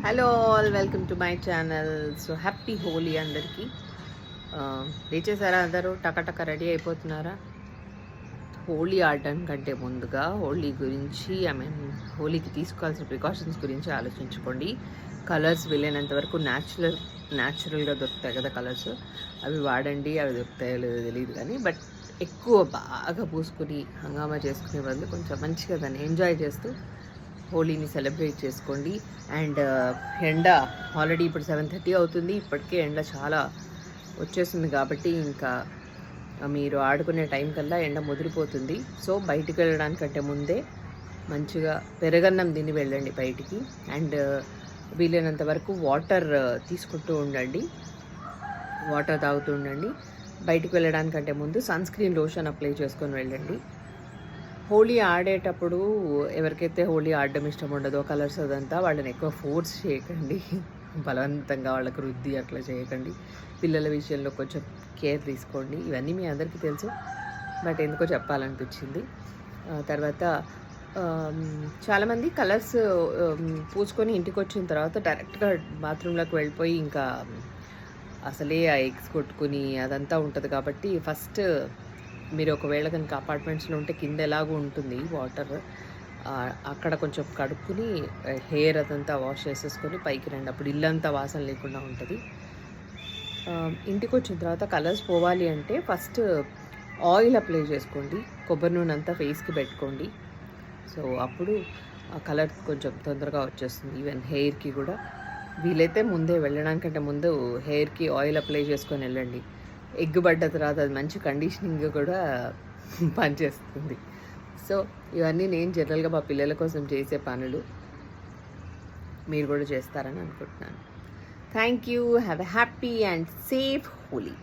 Hello all, welcome to my channel. So happy Holi అందరికీ. లేచేసారా అందరూ? టకటక రెడీ అయిపోతున్నారా? హోలీ ఆడడం కంటే ముందుగా హోలీ గురించి హోలీకి తీసుకోవాల్సిన ప్రికాషన్స్ గురించి ఆలోచించుకోండి. కలర్స్ వీలైనంత వరకు న్యాచురల్గా దొరుకుతాయి కదా కలర్స్, అవి వాడండి. అవి దొరుకుతాయో లేదో తెలియదు కానీ, బట్ ఎక్కువ బాగా పూసుకుని హంగామా చేసుకునే బదులు కొంచెం మంచిగా దాన్ని ఎంజాయ్ చేస్తూ హోలీని సెలబ్రేట్ చేసుకోండి. అండ్ ఎండ ఆల్రెడీ ఇప్పుడు 7:30 అవుతుంది. ఇప్పటికే ఎండ చాలా వచ్చేసింది కాబట్టి ఇంకా మీరు ఆడుకునే టైం కల్లా ఎండ ముదిరిపోతుంది. సో బయటికి వెళ్ళడానికంటే ముందే మంచిగా పెరగన్నం తిని వెళ్ళండి బయటికి. అండ్ వీలైనంత వరకు వాటర్ తీసుకుంటూ ఉండండి, వాటర్ తాగుతూ ఉండండి. బయటికి వెళ్ళడానికంటే ముందు సన్ స్క్రీన్ లోషన్ అప్లై చేసుకొని వెళ్ళండి. హోలీ ఆడేటప్పుడు ఎవరికైతే హోలీ ఆడడం ఇష్టం ఉండదో కలర్స్ అదంతా, వాళ్ళని ఎక్కువ ఫోర్స్ చేయకండి, బలవంతంగా వాళ్ళకి రుద్ది అట్లా చేయకండి. పిల్లల విషయంలో కొంచెం కేర్ తీసుకోండి. ఇవన్నీ మీ అందరికీ తెలుసు, బట్ ఎందుకో చెప్పాలనిపించింది. తర్వాత చాలామంది కలర్స్ పూసుకొని ఇంటికి వచ్చిన తర్వాత డైరెక్ట్గా బాత్రూంలోకి వెళ్ళిపోయి ఇంకా అసలే ఆ ఎగ్స్ కొట్టుకుని అదంతా ఉంటుంది. కాబట్టి ఫస్ట్ మీరు ఒకవేళ కనుక అపార్ట్మెంట్స్లో ఉంటే కింద ఎలాగూ ఉంటుంది వాటర్, అక్కడ కొంచెం కడుక్కుని హెయిర్ అదంతా వాష్ చేసేసుకొని పైకి రండి. అప్పుడు ఇల్లంతా వాసన లేకుండా ఉంటుంది. ఇంటికి వచ్చిన తర్వాత కలర్స్ పోవాలి అంటే ఫస్ట్ ఆయిల్ అప్లై చేసుకోండి, కొబ్బరి నూనె అంతా ఫేస్కి పెట్టుకోండి. సో అప్పుడు ఆ కలర్ కొంచెం తొందరగా వచ్చేస్తుంది. ఈవెన్ హెయిర్కి కూడా వీలైతే ముందే వెళ్ళడానికంటే ముందు హెయిర్కి ఆయిల్ అప్లై చేసుకొని వెళ్ళండి. ఎగ్ పడ్డ తర్వాత అది మంచి కండిషనింగ్ కూడా పనిచేస్తుంది. సో ఇవన్నీ నేను జనరల్గా మా పిల్లల కోసం చేసే పనులు, మీరు కూడా చేస్తారని అనుకుంటున్నాను. Thank you. Have a happy and safe Holi.